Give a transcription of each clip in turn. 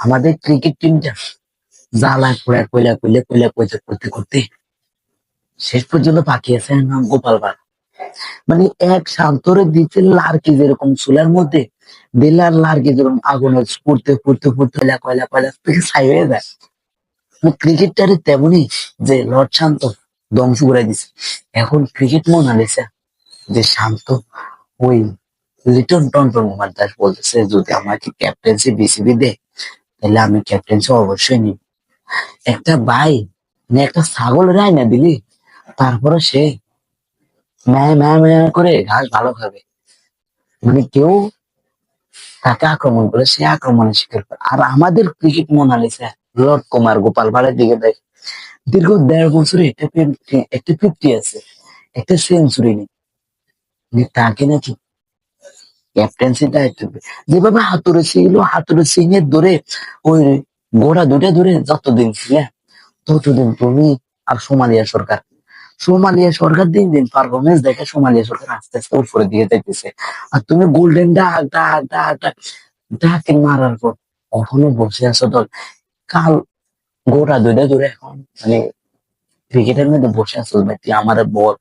আমাদের ক্রিকেট টিমটা জ্বালায় পোড়ায় কইলা কইলে কইলা কইতে করতে করতে শেষ পর্যন্ত পাঠিয়েছে নাম গোপাল ভাড়। মানে এক শান্তরে দিতে লার্কি যেরকম চুলার মধ্যে দিলার লার্কি যেরকম আগুন পড়তে পড়তে পড়তে কয়লা কয়লা কয়লা থেকে ছাই হয়ে যায়। ক্রিকেটটারে তেমনই যে লর্ড শান্ত ধ্বংস করে দিছে। এখন ক্রিকেট মোনালিসা যে শান্ত ওই লিটন টন্টন কুমার দাস বলতেছে যদি আমাকে ক্যাপ্টেন্সি বিসিবি দেয় তাহলে আমি ক্যাপ্টেন্সি অবশ্যই নিব। একটা ভাই মানে একটা ছাগল রায় না দিলি তারপরে সে ম্যায় ম্যায় ম্যায় করে ঘাস ভালো খাবে। মানে কেউ তাকে আক্রমণ করে সে আক্রমণের শিকার করে। আর আমাদের cricket Mona Lisa lord Kumar Gopal ভাড়ের দিকে দেখ, দীর্ঘ 1.5 বছরে একটা ফিফটি আছে, একটা সেঞ্চুরি নেই। তাকে নাকি ক্যাপ্টেন্সি দায়িত্ব দিবে। যেভাবে হাতুড়ে ছিল হাতুড়ে সিং এর ধরে ওই ঘোড়া দুটা ধরে যতদিন ছিলে ততদিন তুমি আর সোমালিয়া সরকার দিন দিন পারফরমেন্স দেখে সোমালিয়া সরকার আস্তে আস্তে উপরের দিকে যাইতেছে। আর তুমি গোল্ডেন ডাক ডাক ডাক ডাক ডাকে মারার পর এখনো বসে আছো দল। কাল গোড়া দুইটা ধরে এখন মানে ক্রিকেটের মধ্যে বসে আছো ভাই, তুই আমাদের বল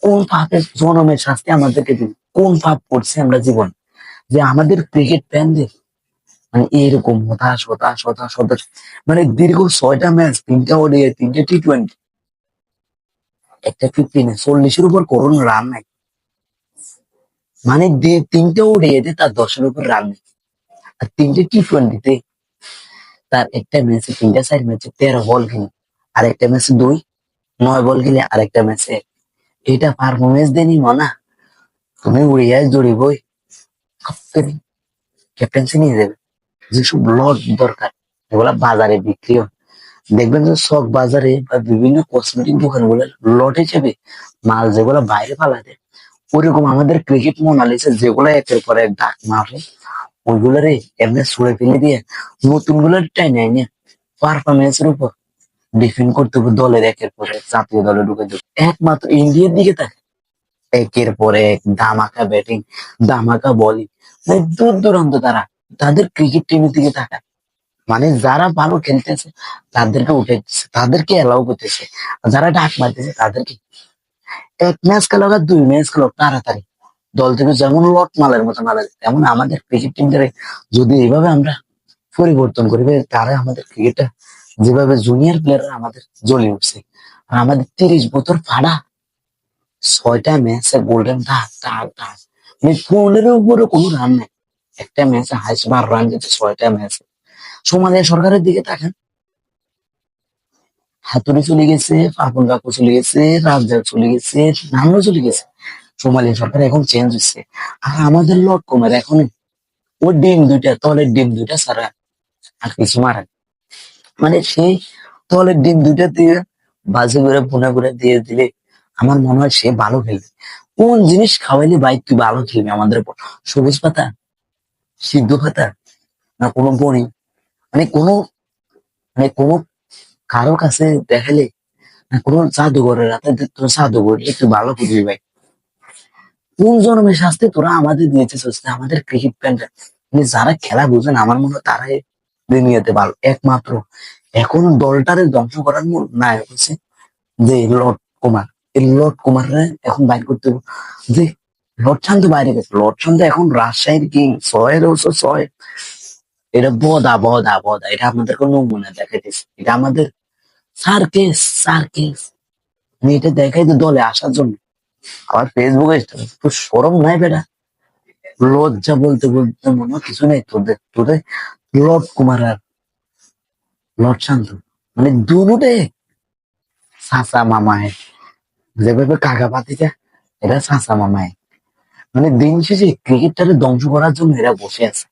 কোন পাপের জনমের শাস্তি আমাদেরকে দিবি? কোন পাপ করছি আমরা জীবন যে আমাদের ক্রিকেট ফ্যানদের মানে এরকম হতাশ হতাশ হতাশ হতাশ। মানে দীর্ঘ 6টা ম্যাচ, 3টা ওডিআই, 3টে টি20, একটা 40-এর উপর করুন রান নাই। মানে 3টে ওডিআইতে তার 10-এর উপর রান নেই। আর 3টে টি20-তে তার একটা ম্যাচে 3টা 4 ম্যাচে 13 বল কিনে, আর একটা ম্যাচে 9 বল কিনে, আর একটা ম্যাচে এটা পারফরমেন্স দেনি মনা তুমি উড়িয়ায় জড়িবই ক্যাপ্টেন্সি নিয়ে যাবে। যেসব লট দরকার এগুলা বাজারে বিক্রি হয়। দেখবেন যে শখ বাজারে বা বিভিন্ন কসমেটিক দোকানগুলো লট হিসেবে মাল যেগুলো বাইরে পালাতে, ওইরকম আমাদের ক্রিকেট মোনালিসা যেগুলো একের পর এক ডাক মারে ওইগুলোরে এমনি ছুড়ে ফেলে দিয়ে নতুন গুলো টাইনে এনে পারফরমেন্সের উপর ডিফেন্ড করতে হবে দলের একের পর এক জাতীয় দলে ঢুকে দেবে। একমাত্র ইন্ডিয়ার দিকে থাকে একের পর এক ধামাকা ব্যাটিং, ধামাকা বোলিং, মানে দূর দূরান্ত তারা তাদের ক্রিকেট টিমের দিকে তাকায়। মানে যারা ভালো খেলতেছে তাদেরকে উঠে দিচ্ছে, তাদেরকে এলাও করতেছে। আর যারা ডাক মারতেছে তাদেরকে 1 ম্যাচ খেলো আর 2 ম্যাচ খেলো তাড়াতাড়ি দল থেকে যেমন লট মালের মতো মারা যায়। তেমন আমাদের ক্রিকেট টিমটারে যদি এইভাবে আমরা পরিবর্তন করি তারা আমাদের ক্রিকেটটা যেভাবে জুনিয়র প্লেয়াররা আমাদের জ্বলে উঠছে। আর আমাদের 30 বছর ফাড়া 6টা ম্যাচে গোল্ডেন ডাক ডাক ডাক মানে 15-এর উপরে কোনো রান নেই। একটা ম্যাচে হাইস্ট 12 রান দিতে 6টা ম্যাচে। সোমালিয়া সরকারের দিকে তাকান, হাতুড়ি চলে গেছে, পাপন কাকু চলে গেছে, রাজ্জাক চলে গেছে, নামও চলে গেছে। সোমালিয়া সরকার এখন চেঞ্জ হচ্ছে। আর আমাদের লট কুমার এখন ও ডিম 2টা তলের ডিম 2টা ছাড়া আর কিছু মারে না। মানে সেই তলের ডিম 2টা দিয়ে বাজে করে ভুনা করে দিয়ে দিলে আমার মনে হয় সে ভালো খেলবে। কোন জিনিস খাওয়াইলে ভাই তুই ভালো খেলবি আমাদের উপর? সবুজ পাতা, সিদ্ধ পাতা, না কোনো বড়ি, মানে কোনো মানে কোনো কারো কাছে দেখালে না কোনো জাদুঘরের রাতে তোর জাদুঘর একটু ভালো বুঝবি ভাই। কোন জন্মের শাস্তি তোরা আমাদের দিয়েছিস আমাদের ক্রিকেট প্যান্টটা? মানে যারা খেলা বুঝেন আমার মনে হয় তারাই দুনিয়াতে ভালো একমাত্র। এখন দলটারে ধ্বংস করার মূল নায়ক হচ্ছে যে লর্ড কুমার। এই লর্ড কুমাররা এখন বাইর করতে হবে। যে লর্ড শান্ত বাইরে গেছে, লর্ড শান্ত এখন রাজশাহীর কিং, 6-এর 6। এটা বদা বদা বদা, এটা আমাদের কোনো নমুনা দেখাইতেছে, এটা আমাদের সার্কেস সার্কেস। আমি এটা দেখাই তো দলে আসার জন্য। আবার ফেসবুকে তো সরম নাই বেটা, লজ্জা বলতে বলতে মনে হয় কিছু নেই তোদের তোদের লর্ড কুমার আর লর্ড শান্ত মানে দুটোতে সাসা মামায় যেভাবে কাকা পাতিটা এরা সাসা মামায়। মানে দিন শেষে ক্রিকেটটারে ধ্বংস করার জন্য এরা বসে আছে।